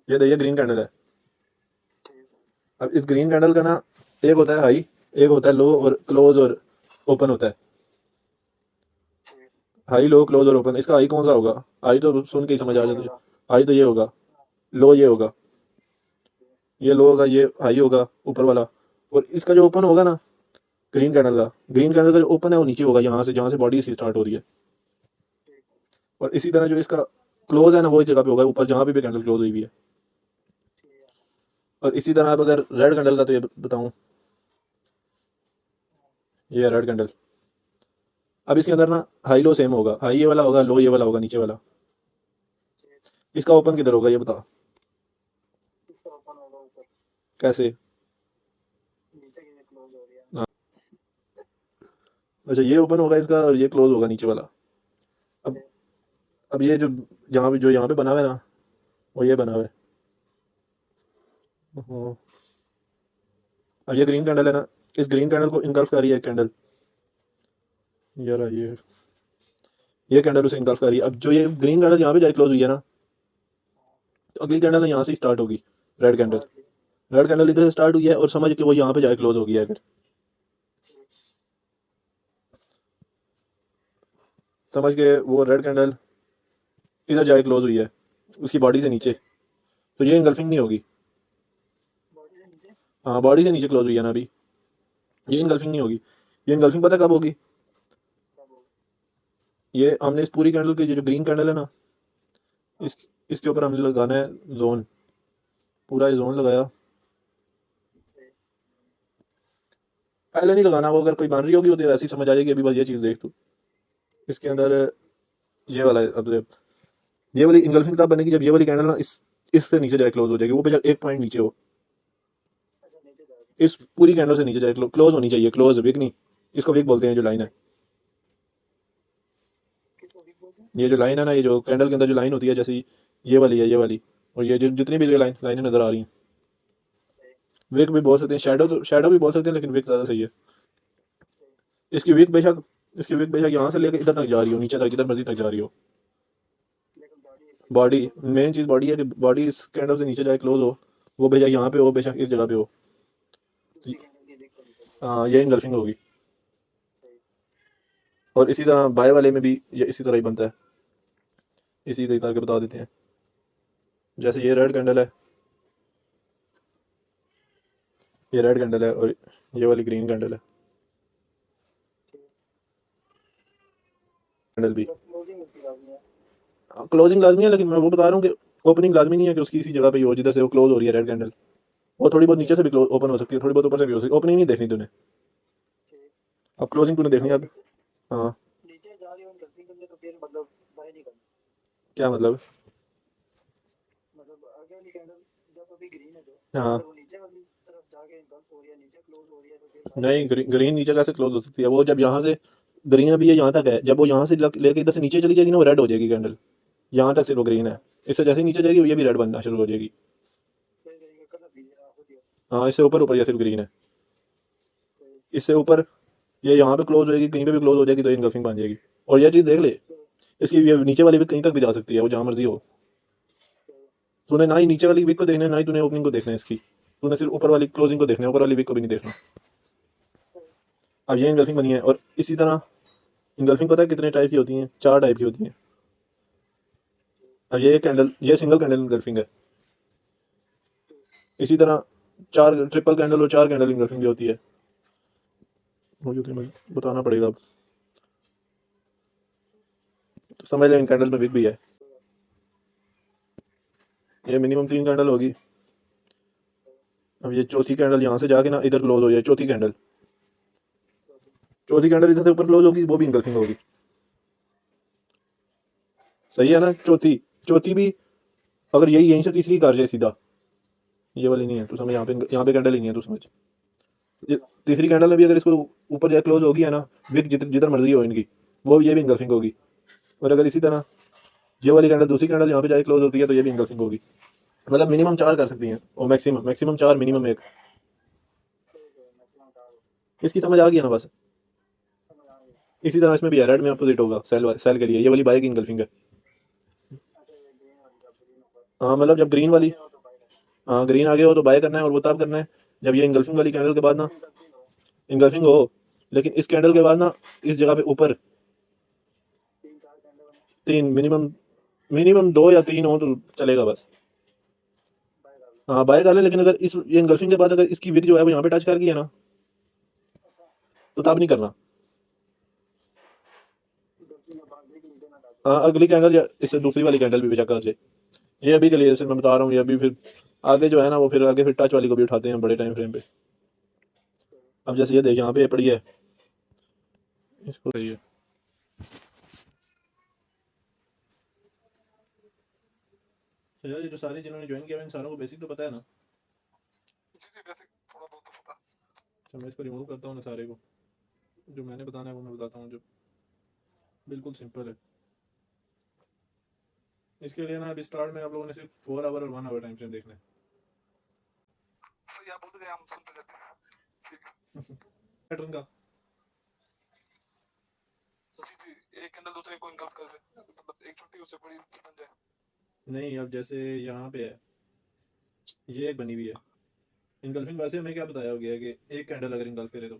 ये देखिए green candle है। अब इस ग्रीन कैंडल का ना एक होता है हाई, एक होता है लो और क्लोज और ओपन होता है। हाई लो क्लोज और ओपन, इसका हाई कौन सा होगा? हाई तो सुन के ही समझ आ जाता है। हाई तो ये होगा, लो ये होगा, ये लो होगा, ये हाई होगा ऊपर वाला। और इसका जो ओपन होगा ना ग्रीन कैंडल का जो ओपन है वो नीचे होगा, यहाँ से जहाँ से बॉडी इसकी स्टार्ट हो रही है। और इसी तरह जो इसका क्लोज है ना वो इस जगह पे होगा ऊपर जहाँ पे भी कैंडल क्लोज हुई हुई है। और इसी तरह अब अगर रेड कैंडल का तो ये बताऊं, ये रेड कैंडल। अब इसके अंदर ना हाई लो सेम होगा, हाई ये वाला होगा, लो ये वाला होगा नीचे वाला। इसका ओपन किधर होगा ये बता। कैसे? हाँ, अच्छा ये ओपन होगा इसका और ये क्लोज होगा नीचे वाला। अब अब ये जो यहाँ पे बना हुआ है ना वो ये बना हुआ है। हाँ, अब ये ग्रीन कैंडल है ना, इस ग्रीन कैंडल को इनगल्फ कर रही है कैंडल, यार ये कैंडल उसे इनगल्फ कर रही है। अब जो ये ग्रीन कैंडल यहाँ पे जाए क्लोज हुई है ना, तो अगली कैंडल यहाँ से स्टार्ट होगी। रेड कैंडल, रेड कैंडल इधर से स्टार्ट हुई है और समझ के वो यहाँ पे जाए क्लोज हो गया है। अगर समझ के वो रेड कैंडल इधर जाए क्लोज हुई है उसकी बॉडी से नीचे, तो ये इनगल्फिंग नहीं होगी। हाँ बॉडी से नीचे क्लोज हुई है ना अभी, ये इनगल्फिंग नहीं होगी। ये इनगल्फिंग पता कब होगी? ये हमने इस पूरी कैंडल की जो ग्रीन कैंडल है ना, इस इसके ऊपर हमने लगाना है जोन, पूरा ये जोन लगाया। पहले नहीं लगाना, वो अगर कोई बन रही होगी तो ऐसी समझ आ जाएगी। अभी बस ये चीज़ देख तू, इसके अंदर ये वाला है। अब ये वाली इनगल्फिंग तब बनेगी जब ये वाली कैंडल ना इससे नीचे जाए क्लोज हो जाएगी, वो बेशक एक पॉइंट नीचे हो, इस पूरी कैंडल से नीचे जाए क्लोज होनी चाहिए। क्लोज विक नहीं, इसको विक बोलते हैं। जो लाइन है, ये जो लाइन है ना, ये जो कैंडल के अंदर जो लाइन होती है, जैसे ये वाली है, ये वाली, और ये जितनी भी लाइनें नजर आ रही हैं, विक भी बोल सकते हैं, शैडो भी बोल सकते हैं, लेकिन विक ज़्यादा सही है। इसकी विक बेशक इसकी विक बेशक यहाँ से लेकर इधर तक जा रही हो, नीचे तक, जिधर मर्जी तक जा रही हो। बॉडी, मेन चीज़ बॉडी है कि बॉडी इस कैंडल से नीचे जाए क्लोज हो, वो बेशक यहाँ पे हो, बेशक इस जगह पे हो। हाँ ये इनगल्फिंग होगी। और इसी तरह बाय वाले में भी ये इसी तरह ही बनता है, इसी तरह करके बता देते हैं। जैसे ये रेड कैंडल है, ये रेड कैंडल है और ये वाली ग्रीन कैंडल है, कैंडल भी क्लोजिंग लाजमी है, लेकिन मैं वो बता रहा हूँ कि ओपनिंग लाजमी नहीं है कि उसकी इसी जगह पे ही हो जिधर से वो क्लोज हो रही है रेड कैंडल। वो थोड़ी बहुत नीचे से भी ओपन हो सकती है, थोड़ी बहुत ऊपर से भी हो सकती है। ओपनिंग नहीं देखनी तूने, अब क्लोजिंग तूने देखनी है अब। हाँ क्या मतलब? हाँ नहीं, ग्रीन नीचे कैसे क्लोज हो सकती है? वो जब यहाँ से ग्रीन अभी ये यहाँ तक है, जब वो यहाँ से लेके इधर से नीचे चली जाएगी ना, वो रेड हो जाएगी कैंडल। यहाँ तक सिर्फ वो ग्रीन है, इससे जैसे ही नीचे जाएगी ये भी रेड बनना शुरू हो जाएगी। हाँ इससे ऊपर ऊपर ये सिर्फ ग्रीन है, इससे ऊपर ये यहाँ पे क्लोज होएगी, कहीं पे भी क्लोज हो जाएगी तो इनकफिंग बन जाएगी। और ये चीज़ देख ले, इसकी ये नीचे वाली भी कहीं तक भी जा सकती है, वो जहाँ मर्जी हो। तूने ना ही नीचे वाली वीक को देखना है, ना ही तूने ओपनिंग को देखना है इसकी, तूने सिर्फ ऊपर वाली क्लोजिंग को देखना है, ऊपर वाली वीक को भी नहीं देखना। अब ये इनगल्फिंग बनी है। और इसी तरह इनगल्फिंग पता है कितने टाइप की होती हैं? 4 टाइप की होती हैं। अब ये कैंडल, ये सिंगल कैंडल इनगल्फिंग है। इसी तरह 4 ट्रिपल कैंडल और 4 कैंडल इनगल्फिंग भी होती है। मुझे तो बताना पड़ेगा अब, तो समझ लें इन कैंडल्स में विक भी है। ये मिनिमम 3 कैंडल होगी। अब ये चौथी कैंडल यहाँ से जाके ना इधर क्लोज हो जाए, चौथी कैंडल इधर से ऊपर क्लोज होगी, वो भी इनगल्फिंग होगी। सही है ना? चौथी चौथी भी अगर यही यहीं से तीसरी कर जाए सीधा, ये वाली नहीं है तू समझ, यहाँ पे कैंडल ही नहीं है तू समझ। तीसरी कैंडल में भी अगर इसको ऊपर जाए क्लोज होगी है ना, विक जिधर मर्जी हो इनकी, वो ये भी इनगल्फिंग होगी। और अगर इसी तरह ये वाली कैंडल, दूसरी कैंडल यहाँ पे जाए क्लोज होती है तो ये भी इनगल्फिंग होगी। मतलब मिनिमम 4 कर सकती हैं और मैक्सिमम मैक्सिमम 4, मिनिमम 1। इसकी समझ आ गई है ना बस। इसी तरह इसमें भी है, रेड में अपोजिट होगा सेल के लिए, ये वाली बाय की इनगल्फिंग है। हाँ मतलब जब ग्रीन वाली, हाँ ग्रीन आ गया हो तो बाय करना है, और वो तब करना है जब ये इंगल्फिंग वाली कैंडल के बाद ना, इंगल्फिंग हो, लेकिन इस कैंडल के बाद ना इस जगह पे ऊपर तीन मिनिमम, मिनिमम दो या तीन हो तो चलेगा बस। हाँ बाय कर ले, लेकिन अगर इस ये इंगल्फिंग के बाद अगर इसकी विक जो है वो यहाँ पे टच कर गई है ना, तो तब नहीं करना। हाँ अगली कैंडल या इससे दूसरी वाली कैंडल भी चेक कर ले। ये अभी के लिए जैसे मैं बता रहा हूँ, ये अभी फिर आगे जो है ना वो फिर आगे फिर टच वाली को भी उठाते हैं बड़े टाइम फ्रेम पे। अब जैसे ये देख यहाँ पे पड़ी है, इसको सही है। तो यार ये जो सारे जिन्होंने ज्वाइन किया हुआ है, इन सारों को बेसिक तो पता है ना। अच्छा मैं इसको रिमूव करता हूँ ना सारे को, जो मैंने बताना है वो मैं बताता हूँ, जो बिल्कुल सिंपल है। इसके लिए ना अभी स्टार्ट में आप लोगों ने सिर्फ 4 आवर और 1 आवर टाइम फ्रेम देखना है। पैटर्न का नहीं, अब जैसे यहाँ पे है, ये एक बनी हुई है इनगल्फिंग। वैसे हमें क्या बताया हो गया है कि एक कैंडल अगर इनगल्फ करे तो,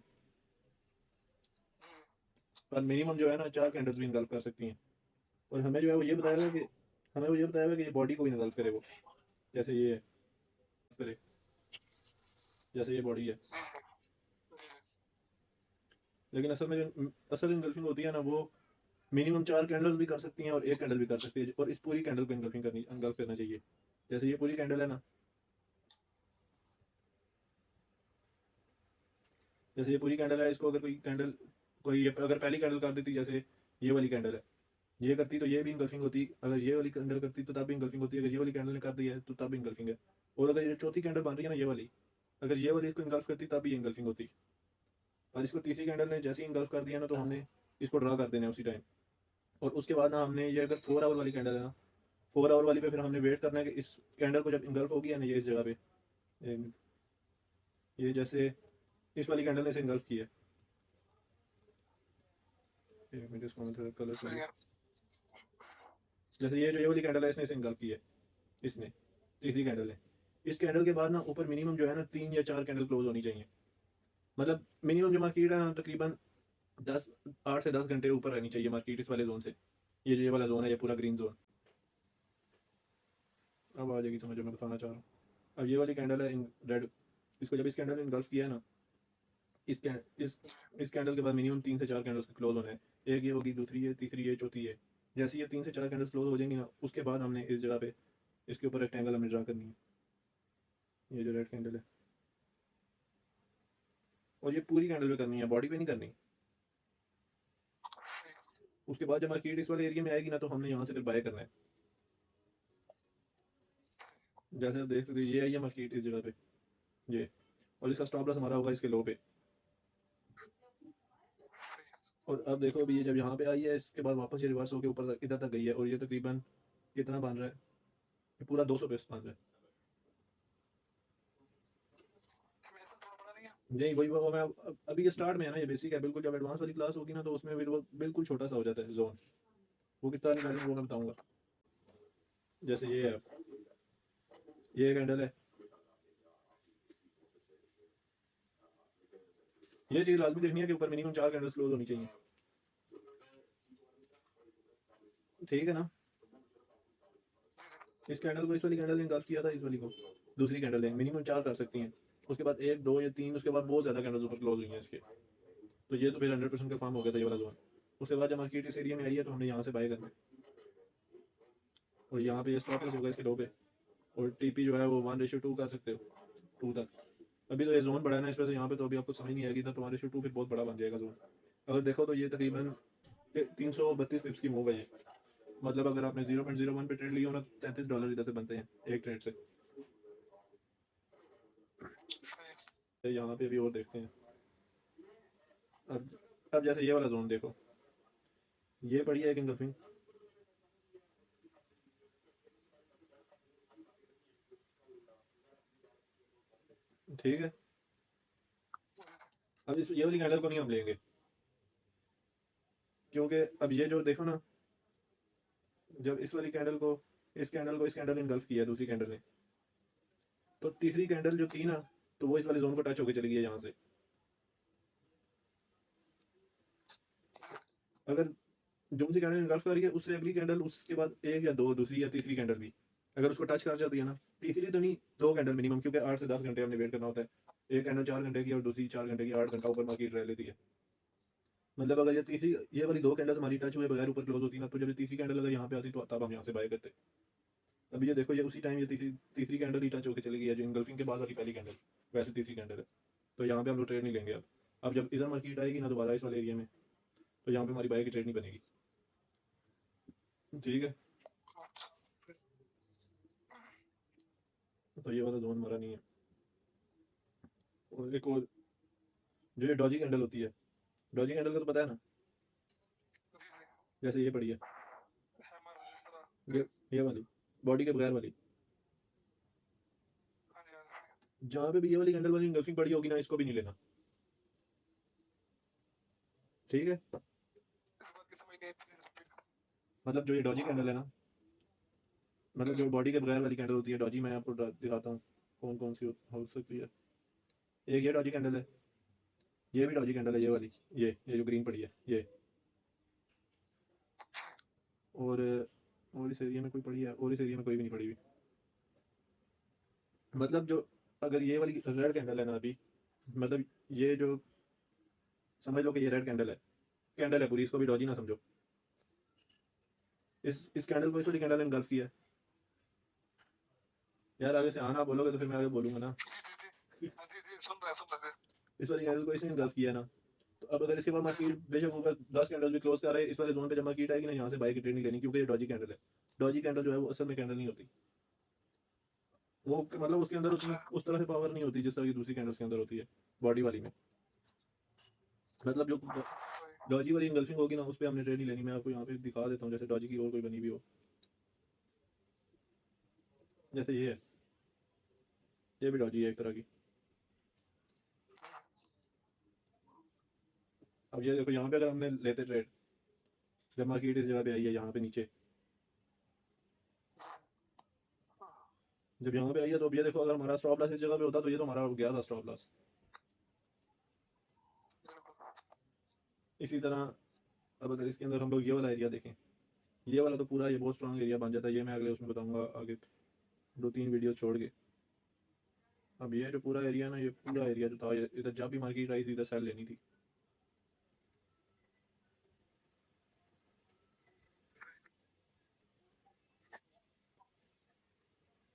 पर मिनिमम जो है ना 4 कैंडल्स भी इनगल्फ कर सकती हैं। और हमें जो है वो ये बताया हुआ है कि, हमें वो ये बताया हुआ है कि ये बॉडी को इनगल्फ करे वो, जैसे ये करे, जैसे ये बॉडी है। लेकिन असल में जो असल इनगल्फिंग होती है ना वो मिनिमम 4 कैंडल्स भी कर सकती हैं और एक कैंडल भी कर सकती है, और इस पूरी कैंडल को इनगल्फिंग करनी, इनगल्फ करना चाहिए। जैसे ये पूरी कैंडल है ना, जैसे ये पूरी कैंडल है, इसको अगर कोई कैंडल, कोई ये अगर पहली कैंडल कर देती, जैसे ये वाली कैंडल है, ये करती तो ये भी इंगल्फिंग होती, अगर ये वाली कैंडल करती तो तब भी इंगल्फिंग होती, अगर ये वाली कैंडल ने कर दी है तो तब भी इंगल्फिंग है। और अगर ये चौथी कैंडल बन रही है ना ये वाली, अगर ये वाली इसको इंगल्फ करती तब भी इंगल्फिंग होती। और इसको तीसरी कैंडल ने जैसे ही इंगल्फ कर दिया ना, तो हमने इसको ड्रा कर देना है उसी टाइम। और उसके बाद ना हमने ये अगर 4 आवर वाली कैंडल है ना, 4 आवर वाली पे फिर हमने वेट करना है कि इस कैंडल को जब इंगल्फ होगी है ना, ये इस जगह पे, ये जैसे इस वाली कैंडल ने इसे इंगल्फ किया है, मैं इसको थोड़ा कलर करूँ, जैसे ये जो ये वाली कैंडल है इसने इसे इंगल्फ किया है, इसने, तीसरी कैंडल है। इस कैंडल के बाद ना ऊपर मिनिमम जो है ना 3 या 4 कैंडल क्लोज होनी चाहिए। मतलब मिनिमम जो मार्केट है ना तकरीबन 8 से 10 घंटे ऊपर रहनी चाहिए मार्केट इस वाले जोन से। ये जो ये वाला जोन है, ये पूरा ग्रीन जोन। अब आ जाएगी समझ, जो मैं बताना चाह रहा हूँ। अब ये वाली कैंडल है इन रेड, इसको जब इस कैंडल ने इनगल्फ किया है ना, इस कैं इस इस कैंडल के बाद मिनिमम 3 से 4 कैंडल्स क्लोज होने हैं। एक ये होगी, दूसरी है, तीसरी है, चौथी है। जैसे ये 3 से 4 कैंडल्स क्लोज हो जाएंगी ना, उसके बाद हमने इस जगह पे इसके ऊपर रेक्टेंगल हमें ड्रा करनी है, ये जो रेड कैंडल है। और ये पूरी कैंडल पे करनी है, बॉडी पे नहीं करनी। उसके बाद जब मार्केट इस वाले एरिया में आएगी ना, तो हमने यहाँ से फिर बाय करना है। जैसे आप देख सकते हैं ये आई है मार्केट इस जगह पे, ये, और इसका स्टॉप लॉस हमारा होगा इसके लो पे। और अब देखो अभी ये जब यहाँ पे आई है, इसके बाद वापस ये रिवर्स होकर ऊपर तक इधर तक गई है, और ये तकरीबन कितना बन रहा है, ये पूरा 200 पे बन रहा है। नहीं वही वो मैं अभी ये स्टार्ट में है ना, ये बेसिक है बिल्कुल। जब एडवांस वाली क्लास होगी ना, तो उसमें फिर वो बिल्कुल छोटा सा हो जाता है जोन, वो किस तरह निकालेंगे वो मैं बताऊंगा। जैसे ये है, ये कैंडल है, ये चीज लाजमी देखनी है कि ऊपर मिनिमम 4 कैंडल्स क्लोज होनी चाहिए। ठीक है ना, इस कैंडल को, इस वाली कैंडल ने इंगल्फ किया था, इस वाली को दूसरी कैंडल है, मिनिमम 4 कर सकती हैं। उसके बाद 1, 2 या 3, उसके बाद बहुत ज्यादा कैंडल्स ऊपर क्लोज हुई हैं इसके। तो ये तो फिर 100% कंफर्म हो गया था ये वाला जोन। उसके बाद जब मार्केट इस एरिया में आई है, तो हमने यहाँ से बाय करना है। और यहाँ पे ये स्टॉप लॉस होगा इसके लो पे। और टीपी जो है वो 1:2 कर सकते हो, 2 तक। अभी तो ये जोन बड़ा है ना, इस वजह से यहाँ पे तो अभी आपको समझ नहीं आएगी ना, तो 1:2 फिर बहुत बड़ा बन जाएगा जोन। अगर देखो तो ये तकरीबन 332 पिप्स की मूव है ये। मतलब अगर आपने 0.01 पे ट्रेड लिया हो ना, $33 इधर से बनते हैं एक ट्रेड से। यहाँ पे भी और देखते हैं। अब अब जैसे ये वाला जोन देखो, ये बढ़िया है किंग, ठीक है। अब इस ये वाली कैंडल को नहीं हम लेंगे, क्योंकि अब ये जो देखो ना, जब इस वाली कैंडल को इस कैंडल को इस कैंडल ने इनगल्फ किया है दूसरी कैंडल ने, तो तीसरी कैंडल जो थी ना, तो वो इस वाले जोन को टच होकर चली गई है यहाँ से। अगर जो सी कैंडल इनगल्फ कर रही है उससे अगली कैंडल उसके बाद एक या दो दूसरी या तीसरी कैंडल भी अगर उसको टच कर जाती है ना, तीसरी तो नहीं, दो कैंडल मिनिमम, क्योंकि 8 से 10 घंटे हमने वेट करना होता है। एक कैंडल 4 घंटे की और दूसरी 4 घंटे की, 8 घंटा ऊपर मार्केट रह लेती है। मतलब अगर ये तीसरी, ये वाली दो कैंडल्स हमारी टच हुए बगैर ऊपर क्लोज होती ना, तो जब ये तीसरी कैंडल अगर यहाँ पे आती तो तब हम यहाँ से बाय करते। अभी ये देखो, ये उसी टाइम ये तीसरी तीसरी कैंडल ही टच होकर चली गई है, जो इनगल्फिंग के बाद वाली पहली कैंडल वैसे तीसरी कैंडल है। तो यहाँ पे हम लोग ट्रेड नहीं लेंगे अब जब इधर मार्केट आएगी ना दोबारा इस वाले एरिया में, तो यहाँ पे हमारी बाय की ट्रेड नहीं बनेगी। ठीक है, तो ये वाला जोन हमारा नहीं है। और एक और जो ये डॉजी कैंडल होती है, डॉजी कैंडल का तो पता है ना, जैसे ये पड़ी है, ये वाली बॉडी के बगैर वाली, जहाँ पे भी ये वाली कैंडल वाली इंगल्फिंग पड़ी होगी ना, इसको भी नहीं लेना। ठीक है, मतलब जो ये डॉजी कैंडल है ना, मतलब जो बॉडी के बगैर वाली कैंडल होती है डॉजी, मैं आपको दिखाता हूँ कौन कौन सी हो सकती है। एक ये डॉजी कैंडल है, ये भी डॉजी कैंडल है, ये वाली, ये जो ग्रीन पड़ी है ये, और इस एरिया में कोई पड़ी है, और इस एरिया में कोई भी नहीं पड़ी हुई। मतलब जो अगर ये वाली रेड कैंडल है ना अभी, मतलब ये जो समझ लो कि ये रेड कैंडल है पूरी, इसको भी डॉजी ना समझो। इस कैंडल को इस वाली कैंडल ने इनगल्फ किया है। यार आगे से आना बोलोगे तो फिर मैं आगे बोलूंगा ना। इस वाली कैंडल को इसने इनगल्फ किया है ना, तो अब अगर इसके बाद मार्केट बेशक ऊपर 10 कैंडल भी क्लोज कर रहे हैं, इस वाले जोन पे जब मार्केट आएगी ना, यहाँ से बाय की ट्रेड नहीं लेनी, क्योंकि ये डॉजी कैंडल है। डॉजी कैंडल जो है वो असल में कैंडल नहीं होती, वो मतलब उसके अंदर उतनी उस तरह से पावर नहीं होती जिस तरह की दूसरी कैंडल्स के अंदर होती है बॉडी वाली में। मतलब जो डॉजी वाली इनगल्फिंग होगी ना, उस पर हमने ट्रेड नहीं लेनी। मैं आपको यहाँ पे दिखा देता हूँ, जैसे डॉजी की और कोई बनी हुई हो, जैसे ये है, ये भी डॉजी है एक तरह की। अब ये देखो, यहाँ पे अगर हमने लेते ट्रेड, जब मार्केट इस जगह पे आई है यहाँ पे नीचे, जब यहाँ पे आई है, तो अब ये देखो, अगर हमारा स्टॉप लॉस इस जगह पे होता तो ये तो हमारा गया था स्टॉप लॉस। इसी तरह अब अगर इसके अंदर हम लोग ये वाला एरिया देखें, ये वाला तो पूरा ये बहुत स्ट्रॉन्ग एरिया बन जाता है। ये मैं अगले उसमें बताऊंगा आगे, 2-3 वीडियो छोड़ के। अब ये जो पूरा एरिया ना, ये पूरा एरिया जो था, इधर जब भी मार्केट आई थी इधर सेल लेनी थी,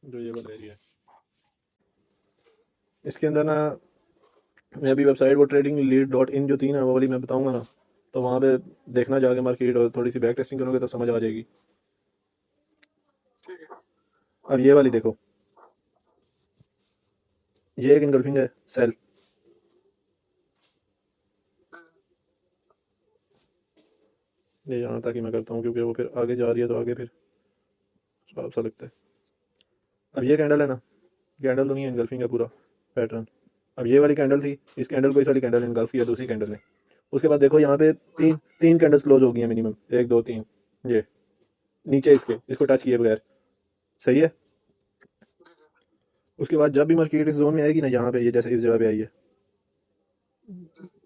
जो ये वाला एरिया है। इसके अंदर ना, मैं अभी वेबसाइट वो ट्रेडिंग लीड डॉट इन जो थी ना, वो वाली मैं बताऊंगा ना, तो वहाँ पे देखना जाके मार्केट, और थोड़ी सी बैक टेस्टिंग करोगे तो समझ आ जाएगी। अब ये वाली देखो, ये एक इनगल्फिंग है सेल, ये यहाँ तक ही मैं करता हूँ, क्योंकि वो फिर आगे जा रही है तो आगे फिर साफ सा लगता है। अब ये कैंडल है ना, कैंडल तो नहीं है, इनगल्फिंग है पूरा पैटर्न। अब ये वाली कैंडल थी, इस कैंडल को इस वाली कैंडल ने इनगल्फ किया दूसरी कैंडल ने। उसके बाद देखो यहाँ पे तीन तीन कैंडल्स क्लोज हो गई हैं मिनिमम, 1 2 3, ये नीचे इसको टच किए बगैर। सही है। उसके बाद जब भी मार्केट इस जोन में आएगी ना, यहाँ पे ये जैसे इस जगह पे आई है,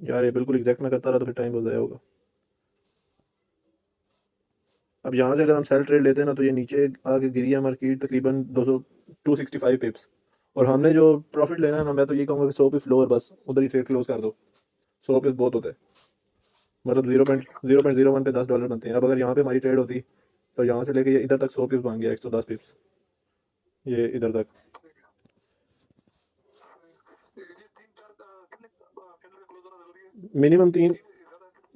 यार ये बिल्कुल एग्जैक्ट मैं करता रहा तो फिर टाइम बहुत ज़ाया होगा। अब यहाँ से अगर हम सेल ट्रेड लेते हैं ना, तो ये नीचे आके गिरी है मार्केट तकरीबन 265 पिप्स, और हमने जो प्रॉफिट लेना है ना, मैं तो ये कहूँगा कि 100 पिप्स लो और बस उधर ही ट्रेड क्लोज कर दो। 100 पिप्स बहुत होता है, मतलब 0.001 पे $10 बनते हैं। अब अगर यहाँ पे हमारी ट्रेड होती, तो यहाँ से लेके ये इधर तक 100 पिप्स बन गया, 110 पिप्स ये इधर तक। मिनिमम 3,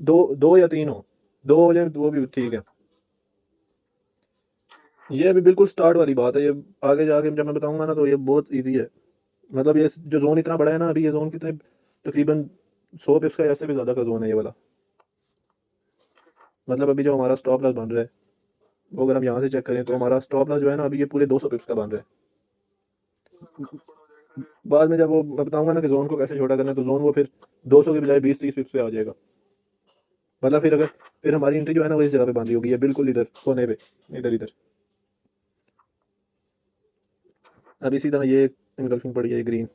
2 या 3 हो, 2 हो जाए तो वो भी ठीक है। ये अभी बिल्कुल स्टार्ट वाली बात है, ये आगे जाके जब मैं बताऊंगा ना, तो ये बहुत ईजी है। मतलब ये जो जोन इतना बड़ा है ना, अभी ये जोन कितने, तकरीबन 100 पिप्स का, ऐसे भी ज़्यादा का जोन है ये वाला। मतलब अभी जो हमारा स्टॉप लॉस बन रहा है, वो अगर हम यहाँ से चेक करें, तो हमारा स्टॉप लॉस जो है ना, अभी ये पूरे 200 पिप्स का बन रहा है। बाद में जब वो मैं बताऊंगा ना कि जोन को कैसे छोटा करना है, तो जोन वो फिर 200 के बजाय 20-30 पिप्स पे आ जाएगा। मतलब फिर हमारी एंट्री जो है ना, वो इस जगह पे बन रही होगी, ये बिल्कुल इधर कोने पे, इधर इधर। अब इसी तरह ये इनगल्फिंग पड़ी है ग्रीन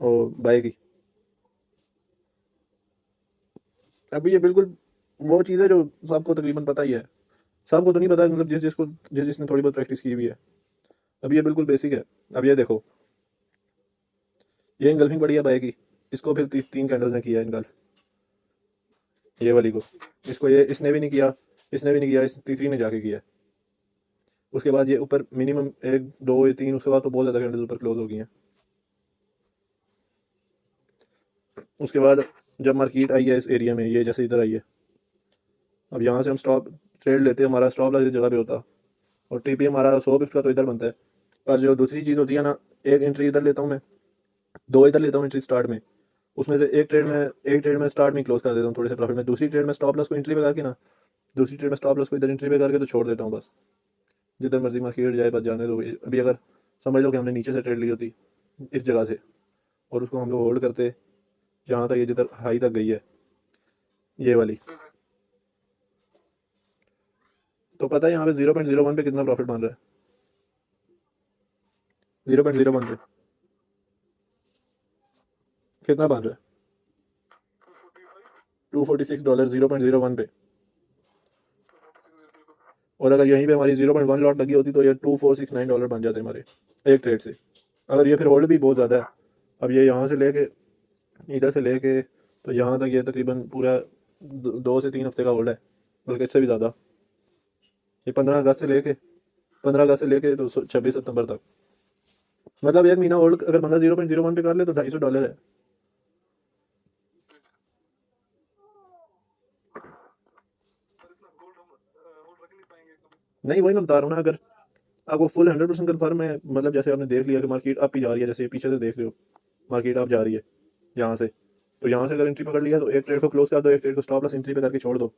और बाय की। अब ये बिल्कुल वो चीज़ है जो सबको तकरीबन पता ही है। सबको तो नहीं पता, मतलब जिसने थोड़ी बहुत प्रैक्टिस की हुई है। अब ये बिल्कुल बेसिक है। अब ये देखो, ये इनगल्फिंग पड़ी है बाय की, इसको फिर तीन कैंडल्स ने किया इनगल्फ, ये वाली को। इसको ये इसने भी नहीं किया, इसने भी नहीं किया, इस तीसरी ने जाके किया। उसके बाद ये ऊपर मिनिमम एक दो या तीन, उसके बाद तो बहुत ज़्यादा कैंडल्स ऊपर क्लोज हो गई हैं। उसके बाद जब मार्केट आई है इस एरिया में, ये जैसे इधर आई है, अब यहाँ से हम स्टॉप ट्रेड लेते हैं, हमारा स्टॉप लॉस इस जगह पे होता, और टीपी हमारा 100 पिप्स का तो इधर बनता है। पर जो दूसरी चीज़ होती है ना, एक एंट्री इधर लेता हूँ मैं, दो इधर लेता हूँ एंट्री स्टार्ट में, उसमें से एक ट्रेड में स्टार्ट में क्लोज कर देता हूँ थोड़े से प्रॉफिट में, दूसरी ट्रेड में स्टॉप लॉस को एंट्री पे करके ना, दूसरी ट्रेड में स्टॉप लॉस को इधर एंट्री पे करके तो छोड़ देता हूँ बस। जिधर मर्जी मार्केट जाए बस जाने दो। अभी अगर समझ लो कि हमने नीचे से ट्रेड ली होती इस जगह से, और उसको हम लोग होल्ड करते यहाँ तक, ये जिधर हाई तक गई है ये वाली, तो पता है यहाँ पे 0.01 पे कितना प्रॉफिट बन रहा है। 0.01 पे कितना बन रहा है? $246, 0.01 पे। और अगर यहीं पे हमारी 0.1 लॉट लगी होती तो ये $2469 बन जाते हमारे एक ट्रेड से। अगर ये फिर होल्ड भी बहुत ज़्यादा है, अब ये यहाँ से लेके इधर से लेके तो यहाँ तक ये तकरीबन पूरा 2 से 3 हफ्ते का होल्ड है, बल्कि इससे भी ज़्यादा। ये 15 अगस्त से लेके तो 26 सितंबर तक, मतलब एक महीना होल्ड अगर बंदा 0.01 पे कर ले तो $250 है। नहीं, वही मैं बता रहा हूँ ना, अगर आपको फुल 100% कन्फर्म है, मतलब जैसे आपने देख लिया कि मार्केट अप ही जा रही है, जैसे पीछे से देख रहे हो मार्केट अप जा रही है यहाँ से, तो यहाँ से अगर एंट्री पकड़ लिया तो एक ट्रेड को क्लोज कर दो, एक ट्रेड को स्टॉप लॉस एंट्री पे करके छोड़ दो।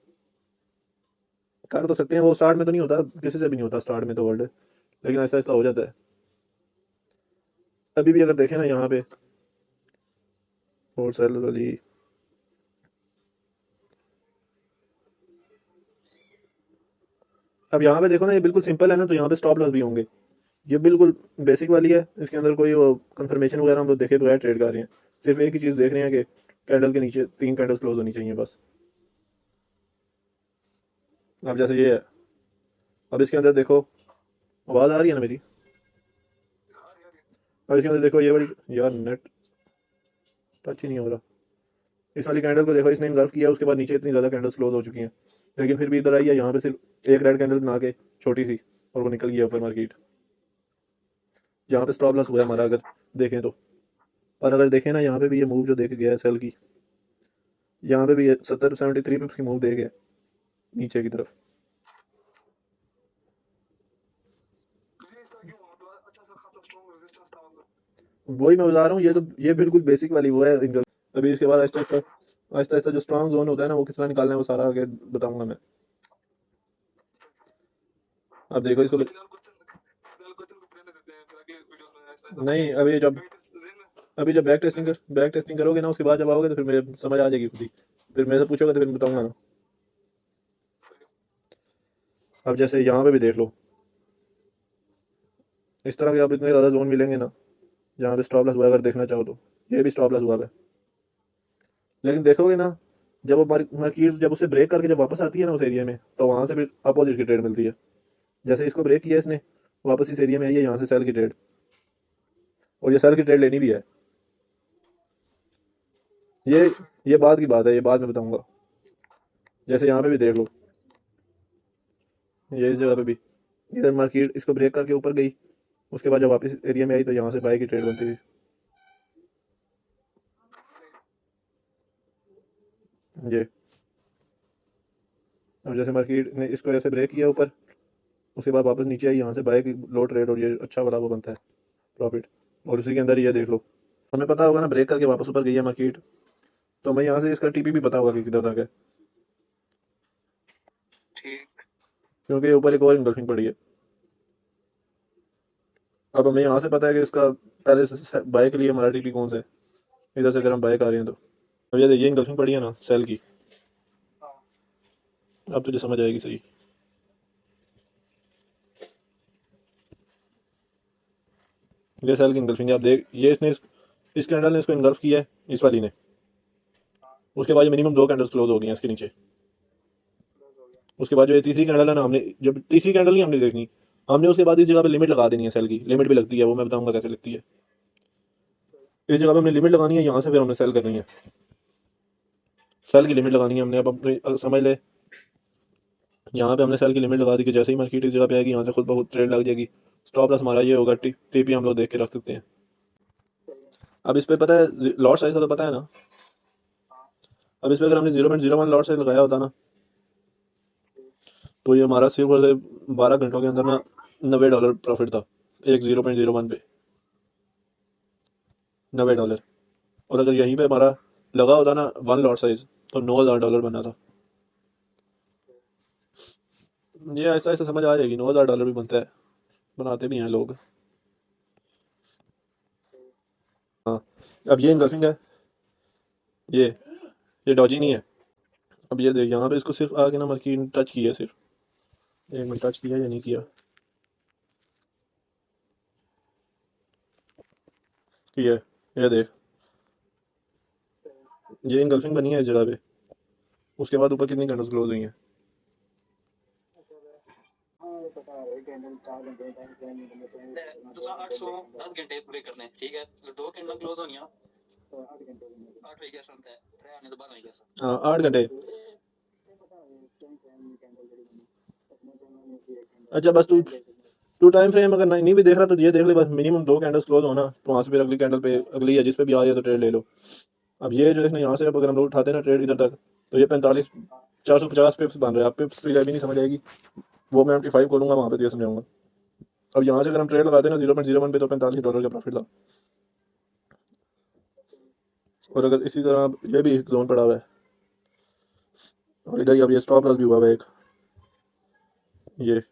कर तो सकते हैं, वो स्टार्ट में तो नहीं होता, किसी से भी नहीं होता स्टार्ट में तो होल्ड, लेकिन ऐसा ऐसा हो जाता है। अभी भी अगर देखें ना यहाँ पे होल्ड सेल वाली, अब यहाँ पे देखो ना, ये बिल्कुल सिंपल है ना, तो यहाँ पे स्टॉप लॉस भी होंगे। ये बिल्कुल बेसिक वाली है, इसके अंदर कोई वो कंफर्मेशन वगैरह हम लोग देखे बगैर ट्रेड कर रहे हैं। सिर्फ एक ही चीज़ देख रहे हैं कि कैंडल के नीचे 3 कैंडल्स क्लोज होनी चाहिए बस। अब जैसे ये है, अब इसके अंदर देखो, आवाज़ आ रही है ना मेरी? अब इसके अंदर देखो, ये वाली, यार नेट टच ही नहीं हो रहा। इस वाली कैंडल को देखो, इसने इन्गल्फ किया, उसके बाद नीचे इतनी ज़्यादा कैंडल्स क्लोज हो चुकी हैं, लेकिन फिर भी इधर आई है, यहाँ पे सिर्फ एक रेड कैंडल बना के छोटी सी, और वो निकल गई ऊपर मार्केट। यहाँ पे स्टॉप लॉस हुआ है हमारा अगर देखें तो। और अगर देखें ना, यहाँ पे भी ये मूव जो देख गया है सेल की, यहाँ पे भी ये 73 पिप्स की मूव दे गया नीचे की तरफ। वही मैं बता रहा हूँ, ये तो ये बिल्कुल बेसिक वाली वो है इनका। अभी इसके बाद आहिस्ता आहिस्ता आहिस्ता आहिस्ता जो स्ट्रॉन्ग जोन होता है ना, वो कितना निकालना है वो सारा आगे बताऊंगा मैं। अब देखो इसको, नहीं अभी जब बैक टेस्टिंग करोगे ना, उसके बाद जब आओगे तो फिर मेरे समझ आ जाएगी खुद ही। फिर मेरे से पूछोगे तो फिर बताऊंगा ना। अब जैसे यहाँ पे भी देख लो, इस तरह के अब इतने ज़्यादा जोन मिलेंगे ना जहाँ पे स्टॉप लॉस हुआ है, अगर देखना चाहो तो। ये भी स्टॉप लॉस हुआ है, लेकिन देखोगे ना, जब वो मार्केट जब उसे ब्रेक करके जब वापस आती है ना उस एरिया में, तो वहां से फिर अपोजिट की ट्रेड मिलती है। जैसे इसको ब्रेक किया इसने, वापस इस एरिया में आई है, यहाँ से सेल की ट्रेड, और ये सेल की ट्रेड लेनी भी है। ये ये बाद की बात है, ये बाद में बताऊंगा। जैसे यहाँ पे भी देख लो, ये इस जगह पे भी इधर मार्केट इसको ब्रेक करके ऊपर गई, उसके बाद जब वापस एरिया में आई तो यहाँ से बाय की ट्रेड बनती थी। ये अब जैसे मार्केट ने इसको ऐसे ब्रेक किया ऊपर, उसके बाद वापस नीचे आई, यहाँ से बाय की लो ट्रेड, और ये अच्छा वाला वो बनता है प्रॉफिट। और उसी के अंदर ये देख लो, हमें पता होगा ना ब्रेक करके वापस ऊपर गई है मार्केट, तो हमें यहाँ से इसका टीपी भी पता होगा कि किधर तक है, क्योंकि ऊपर एक और इंगल्फिंग पड़ी है। अब हमें यहाँ से पता है कि इसका पहले से बाय के लिए हमारा टीपी कौन सा है, इधर से अगर हम बाय कर रहे हैं तो। अब ये इंगल्फिंग पड़ी है ना सेल की, अब तुझे समझ आएगी सही। ये सेल की इनगल्फिंग है। आप देख, ये इसने इस कैंडल ने इसको इनगल्फ किया है, इस वाली ने। उसके बाद ये मिनिमम 2 कैंडल्स क्लोज हो गई हैं इसके नीचे। उसके बाद जो ये तीसरी कैंडल है ना, हमने जब तीसरी कैंडल नहीं हमने देखनी, हमने उसके बाद इस जगह पे लिमिट लगा देनी है। सेल की लिमिट भी लगती है, वो मैं बताऊंगा कैसे लगती है। इस जगह पे हमने लिमिट लगानी है, यहाँ से फिर हमने सेल करनी है। सेल की लिमिट लगानी है हमने। अब अपने समझ ले, यहाँ पे हमने सेल की लिमिट लगा दी कि जैसे ही मार्केट इस जगह पे आएगी, यहाँ से खुद बहुत ट्रेड लग जाएगी। स्टॉप लॉस हमारा ये होगा, टीपी हम लोग देख के रख सकते हैं। अब इस पे पता है लॉट साइज का तो पता है ना। अब इस पे अगर हमने 0.01 लॉट साइज लगाया होता ना, तो ये हमारा सिर्फ और सिर्फ 12 घंटों के अंदर ना $90 प्रॉफिट था। एक 0.01 पे $90। और अगर यहीं पे हमारा लगा होता ना 1 लॉट साइज, तो $9,000 बना था। ये ऐसा ऐसा समझ आ जाएगी, $9,000 भी बनता है, बनाते भी हैं लोग। हाँ। अब ये इनगल्फिंग है, ये ये डॉजी नहीं है। अब ये देख, यहाँ पे इसको सिर्फ आके ना मार्केट टच किया है, सिर्फ एक मिनट टच किया या नहीं किया। किया है, ये देख, ये इनगल्फिंग बनी है इस जगह पे। उसके बाद ऊपर कितनी कैंडल्स क्लोज हुई हैं। दूसरा 810 घंटे पूरे करने हैं, ठीक है। दो कैंडल क्लोज होनी है 8 होई गया संत है 3 आने तो बाद होई गया। हाँ, 8 घंटे। अच्छा बस तू तू टाइम फ्रेम अगर नहीं भी देख रहा तो ये देख ले, बस मिनिमम 2 कैंडल्स क्लोज होना, तो वहाँ से फिर अगली कैंडल पे अगली है जिस पे भी आ रही है तो ट्रेड ले लो। अब ये जो है यहाँ से अब अगर हम लोग उठाते हैं ना ट्रेड इधर तक, तो ये 450 पिप्स बन रहे हैं। आप पिप्स तो भी नहीं समझ आएगी, वो मैं 5 खोलूंगा वहाँ पे तो ये समझाऊंगा। अब यहाँ से अगर हम ट्रेड लगाते हैं ना 0.01 पे, तो $45 का प्रॉफिट था। और अगर इसी तरह ये भी एक जोन पड़ा हुआ है, और इधर ही अब ये स्टॉप लॉस भी हुआ हुआ है एक, ये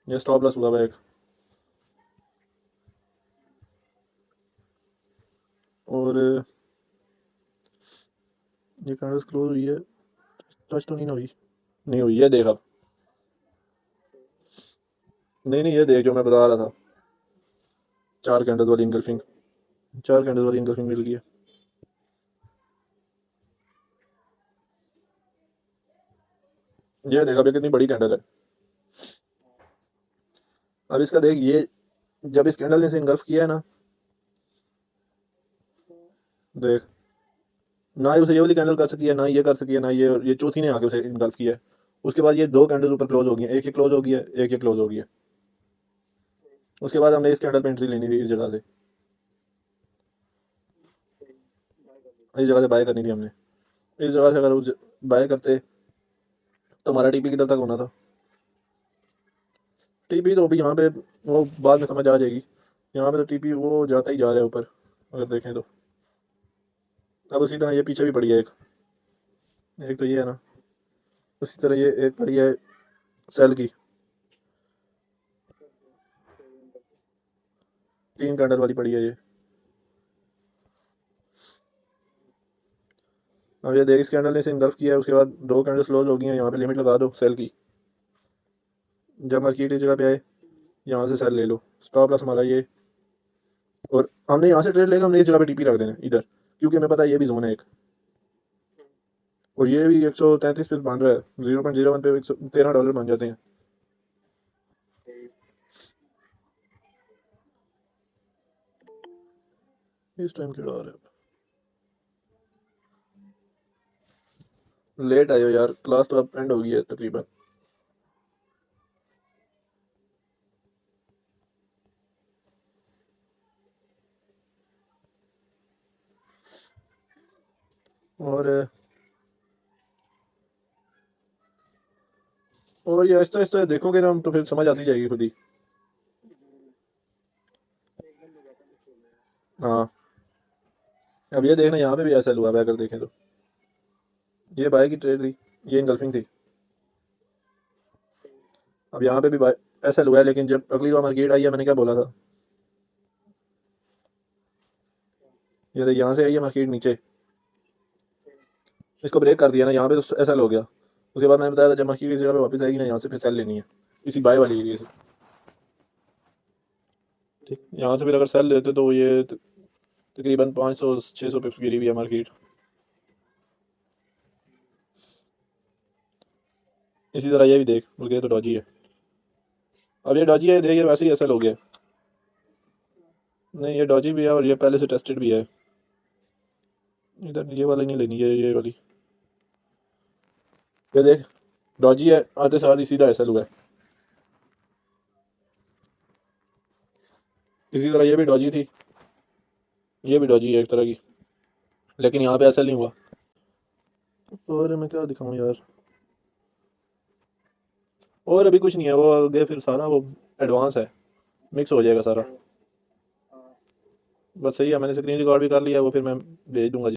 ये स्टॉप लॉस हुआ हुआ है एक। और ये कैंडल्स क्लोज हुई है, टच तो नहीं ना हुई, नहीं हुई है। देख अब, नहीं नहीं, ये देख जो मैं बता रहा था, 4 कैंडल्स वाली इनगल्फिंग, 4 कैंडल्स वाली इनगल्फिंग मिल गई है। ये देख अब ये कितनी बड़ी कैंडल है। अब इसका देख, ये जब इस कैंडल ने इसे इनगल्फ किया है ना, देख, ना ही उसे ये वाली कैंडल कर सकी है, ना ये कर सकी है, ना ये चौथी ने आके उसे इनगल्फ किया है। उसके बाद ये 2 कैंडल्स ऊपर क्लोज हो गई हैं, एक ये क्लोज हो गई है, एक ये क्लोज हो गई है। उसके बाद हमने इस कैंडल पे एंट्री लेनी थी, इस जगह से, इस जगह से बाय करनी थी हमने। इस जगह से अगर उस बाय करते तो हमारा टीपी किधर तक होना था। टीपी तो अभी यहाँ पे वो बाद में समझ आ जाएगी। यहाँ पे तो टीपी वो जाता ही जा रहा है ऊपर, अगर देखें तो। अब उसी तरह ये पीछे भी पड़ी है एक तो ये है ना, उसी तरह ये एक पड़ी है सेल की, 3 कैंडल वाली पड़ी है ये। अब ये देख, इस कैंडल ने इसे इनगल्फ किया है, उसके बाद 2 कैंडल्स क्लोज हो गई हैं। यहाँ पे लिमिट लगा दो सेल की। जब मार्केट इस जगह पे आए, यहाँ से सेल ले लो। स्टॉप लॉस हमारा ये, और हमने यहाँ से ट्रेड लेकर हमने इस जगह पे टीपी रख देना है इधर, क्योंकि हमें पता है ये भी जोन है एक। और ये भी 133 पे बन रहा है, 0.01 पे $13 बन जाते हैं। इस टाइम क्यों आ रहा है, लेट आए हो यार, क्लास तो अब एंड हो गई है तकरीबन। और ये आहिस्ता आहिस्ता देखोगे ना हम, तो फिर समझ आती जाएगी खुद ही। हाँ। अब ये देखना, यहाँ पे भी ऐसा हुआ है अगर देखें तो, ये बाय की ट्रेड थी, ये इनगल्फिंग थी। अब यहाँ पे भी बाय ऐसा हुआ है, लेकिन जब अगली बार मार्केट आई है, मैंने क्या बोला था, ये देख यहाँ से आई है मार्केट नीचे, इसको ब्रेक कर दिया ना यहाँ पे, तो ऐसा हो गया। उसके बाद मैंने बताया था जब मार्केट इस जगह पे वापस आएगी ना, यहाँ से फिर सेल लेनी है, इसी बाय वाली एरिया से। ठीक, यहाँ से फिर अगर सेल लेते तो ये तकरीबन 500-600 पिप्स गिरी हुई है मार्केट। इसी तरह ये भी देख, बल्कि ये तो डॉजी है। अब ये डॉजी है, देख ये वैसे ही एसएल हो गया। नहीं, ये डॉजी भी है और ये पहले से टेस्टेड भी है। इधर ये वाली नहीं लेनी, ये वाली। ये देख, डॉजी है, आते साथ ही सीधा एसएल हुआ है। इसी तरह ये भी डॉजी थी, ये भी डॉजी है एक तरह की, लेकिन यहाँ पे एसएल नहीं हुआ। और मैं क्या दिखाऊं यार, और अभी कुछ नहीं है, वो आगे फिर सारा वो एडवांस है, मिक्स हो जाएगा सारा। बस सही है, मैंने स्क्रीन रिकॉर्ड भी कर लिया, वो फिर मैं भेज दूंगा।